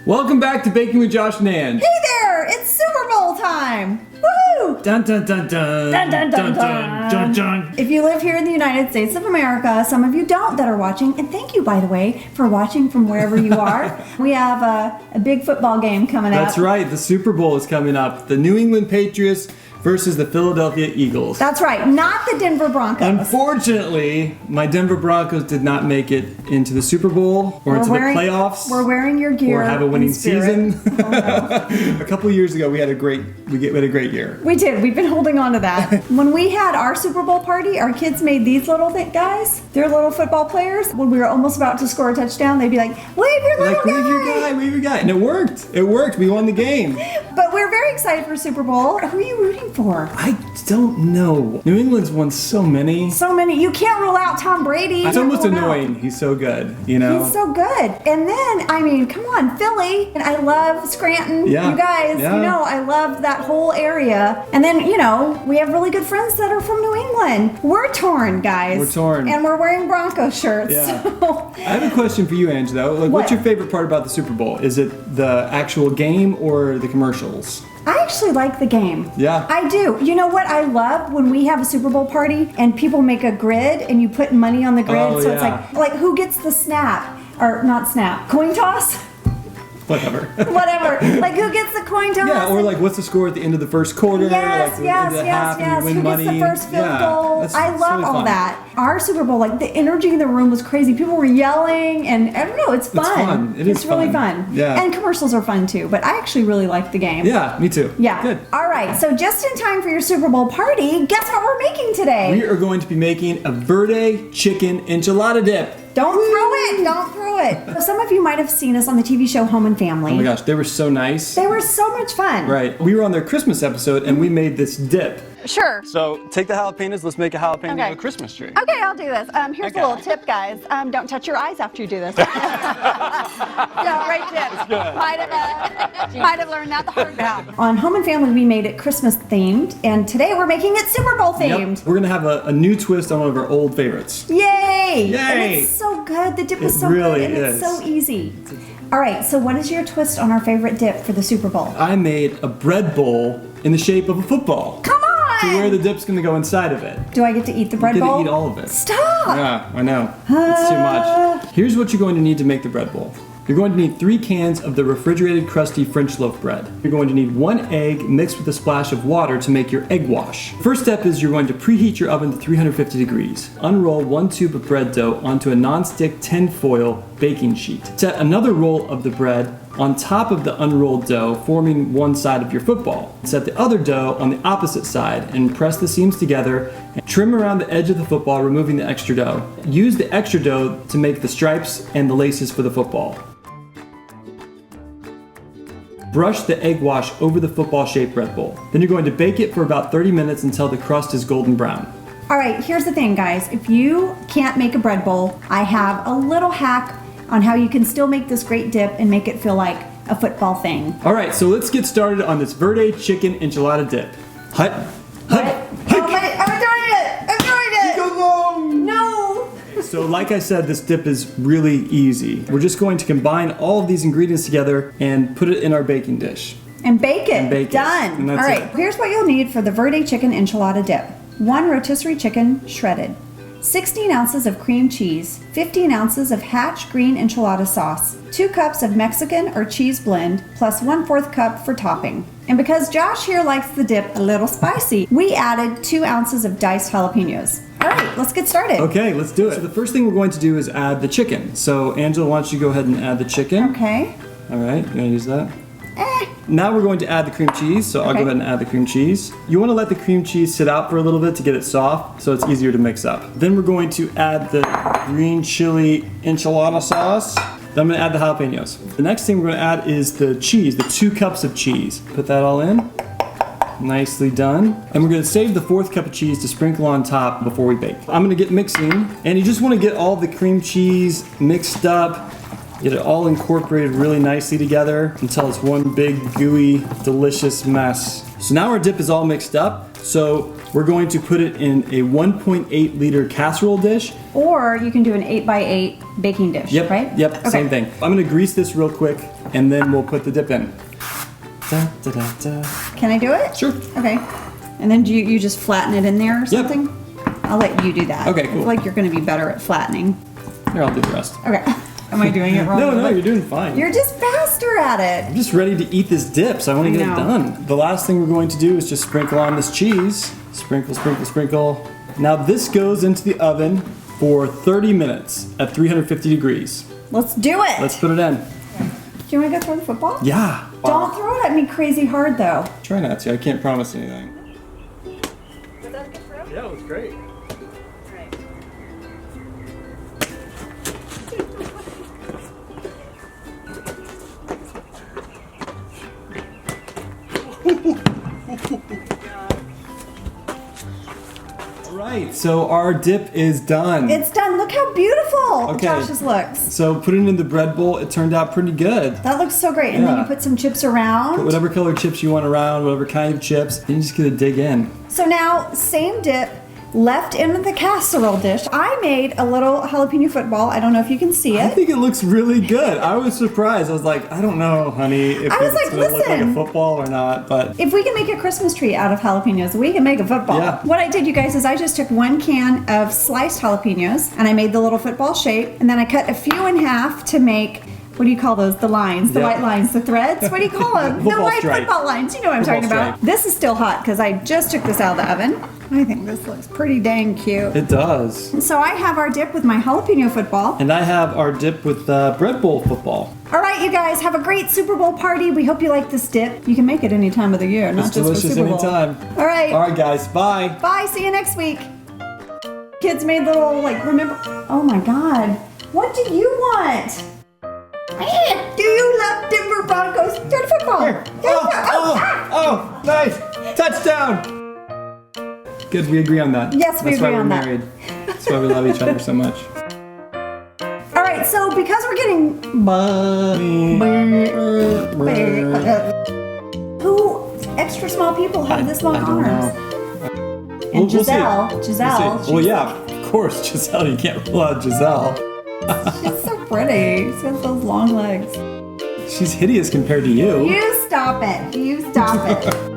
Welcome back to Baking with Josh and Ange. Hey there! It's Super Bowl time! Woohoo! Dun dun dun dun Dun, dun, dun, dun. dun. If you live here in the United States of America, some of you don't that are watching, and thank you, by the way, for watching from wherever you are. We have a big football game coming up. That's right, the Super Bowl is coming up. The New England Patriots versus the Philadelphia Eagles. That's right, not the Denver Broncos. Unfortunately, my Denver Broncos did not make it into the Super Bowl or into the playoffs. We're wearing your gear or have a winning season. Oh, no. A couple years ago, we had a great year. We did. We've been holding on to that. When we had our Super Bowl party, our kids made these little guys. They're little football players. When we were almost about to score a touchdown, they'd be like, "Wave your little guy!" Wave your guy. And it worked. It worked. We won the game. But we're very excited for Super Bowl. Who are you rooting for? I don't know. New England's won so many. So many. You can't rule out Tom Brady. It's almost annoying. He's so good, you know? He's so good. And then, I mean, come on, Philly. And I love Scranton. Yeah. You guys, Yeah. you know, I love that whole area. And then, you know, we have really good friends that are from New England. We're torn, guys. We're torn. And we're wearing Broncos shirts. Yeah. So. I have a question for you, Ange, though. Like, what's your favorite part about the Super Bowl? Is it the actual game or the commercials? I actually like the game. Yeah. I do. You know what I love? When we have a Super Bowl party and people make a grid and you put money on the grid. Oh, so yeah. it's like who gets the snap? Or not snap, coin toss? Whatever. Whatever. Like who gets the coin toss? Yeah, or like what's the score at the end of the first quarter? Yes, like, yes, into yes, half and yes. you win Who money. gets the first field goal? That's I love really all fun. that. Our Super Bowl, like the energy in the room was crazy. People were yelling, and I don't know, it's fun. It's fun. It's really fun. fun. Yeah. And commercials are fun too, but I actually really like the game. Yeah, me too. Yeah. Good. All right, so just in time for your Super Bowl party, guess what we're making today? We are going to be making a Verde chicken enchilada dip. Don't throw it! Don't throw it! So some of you might have seen us on the TV show Home and Family. Oh my gosh, they were so nice. They were so much fun. Right. We were on their Christmas episode and we made this dip. Sure. So take the jalapenos, let's make a jalapeno Christmas tree. Okay, I'll do this. Here's a little tip, guys. Don't touch your eyes after you do this. Yeah, great tip. Might have learned that the hard way. On Home and Family, we made it Christmas themed, and today we're making it Super Bowl themed. Yep. We're gonna have a new twist on one of our old favorites. Yay! Yay! And it's so good. The dip is so really good, and is. it's so easy. All right, so what is your twist on our favorite dip for the Super Bowl? I made a bread bowl in the shape of a football. Come on! To where the dip's gonna go inside of it. Do I get to eat the bread You bowl? get to eat all of it. Stop! Yeah, I know. It's too much. Here's what you're going to need to make the bread bowl. You're going to need 3 cans of the refrigerated crusty French loaf bread. You're going to need 1 egg mixed with a splash of water to make your egg wash. First step is you're going to preheat your oven to 350 degrees. Unroll 1 tube of bread dough onto a non-stick tin foil baking sheet. Set another roll of the bread on top of the unrolled dough, forming one side of your football. Set the other dough on the opposite side and press the seams together and trim around the edge of the football, removing the extra dough. Use the extra dough to make the stripes and the laces for the football. Brush the egg wash over the football-shaped bread bowl. Then you're going to bake it for about 30 minutes until the crust is golden brown. All right, here's the thing, guys. If you can't make a bread bowl, I have a little hack on how you can still make this great dip and make it feel like a football thing. All right, so let's get started on this Verde chicken enchilada dip. Hut. I'm doing it! No! So like I said, this dip is really easy. We're just going to combine all of these ingredients together and put it in our baking dish. And bake it. bake it. Done. And All that's right, it. here's what you'll need for the Verde chicken enchilada dip. 1 rotisserie chicken, shredded. 16 ounces of cream cheese, 15 ounces of Hatch green enchilada sauce, 2 cups of Mexican or cheese blend, plus 1/4 cup for topping. And because Josh here likes the dip a little spicy, we added 2 ounces of diced jalapeños. All right, let's get started. Okay, let's do it. So the first thing we're going to do is add the chicken. So Angela, why don't you go ahead and add the chicken? Okay. All right, you gonna use that? Now we're going to add the cream cheese, so I'll go ahead and add the cream cheese. You want to let the cream cheese sit out for a little bit to get it soft, so it's easier to mix up. Then we're going to add the green chili enchilada sauce. Then I'm going to add the jalapenos. The next thing we're going to add is the cheese, the 2 cups of cheese. Put that all in. Nicely done. And we're going to save the 4th cup of cheese to sprinkle on top before we bake. I'm going to get mixing, and you just want to get all the cream cheese mixed up. Get it all incorporated really nicely together until it's one big, gooey, delicious mess. So now our dip is all mixed up. So we're going to put it in a 1.8 liter casserole dish. Or you can do an 8x8 baking dish, right? Yep, same thing. I'm gonna grease this real quick and then we'll put the dip in. Da, da, da, da. Can I do it? Sure. Okay. And then do you just flatten it in there or something? I'll let you do that. Okay, I cool. feel like you're going to be better at flattening. Here, I'll do the rest. Okay. Am I doing it wrong? No, you're doing fine. You're just faster at it. I'm just ready to eat this dip, so I want to get it done. The last thing we're going to do is just sprinkle on this cheese. Sprinkle, sprinkle, sprinkle. Now this goes into the oven for 30 minutes at 350 degrees. Let's do it. Let's put it in. Do you want to go throw the football? Yeah. Don't throw it at me crazy hard, though. Try not to. I can't promise anything. Was that a good throw? Yeah, it was great. Alright, so our dip is done. It's done. Look how beautiful Okay. Josh's looks. So put it in the bread bowl. It turned out pretty good. That looks so great. And then Yeah. you put some chips around. Put whatever color chips you want around, whatever kind of chips. Then you just gotta dig in. So now, same dip left in the casserole dish. I made a little jalapeno football. I don't know if you can see I it. think it looks really good. I was surprised. I was like, I don't know, honey, if I was it's like, gonna look like a listen. football or not, but If we can make a Christmas tree out of jalapenos, we can make a football. Yeah. What I did, you guys, is I just took 1 can of sliced jalapenos and I made the little football shape, and then I cut a few in half to make, what do you call those? The lines, the Yeah. white lines, the threads? What do you call them? the Football white stripe. football lines. You know what I'm Football talking about. stripe. This is still hot because I just took this out of the oven. I think this looks pretty dang cute. it does. So I have our dip with my jalapeno football. And I have our dip with bread bowl football. All right, you guys, have a great Super Bowl party. We hope you like this dip. You can make it any time of the year, not It's just for delicious Super Bowl. anytime. All right. All right, guys, bye. Bye. See you next week. Kids made little, like, remember. Oh my God. What do you want? Do you love Denver Broncos? Throw the football. Oh, nice. Touchdown. Good, we agree on that. Yes, we That's why agree we're on that. married. That's why we love each other so much. All right, so because we're getting. Who extra small people have this long I don't arms? know. And We'll see. Giselle. Well, yeah, of course, Giselle. You can't rule out Giselle. She's so pretty. She's got those long legs. She's hideous compared to you. You stop it. You stop it.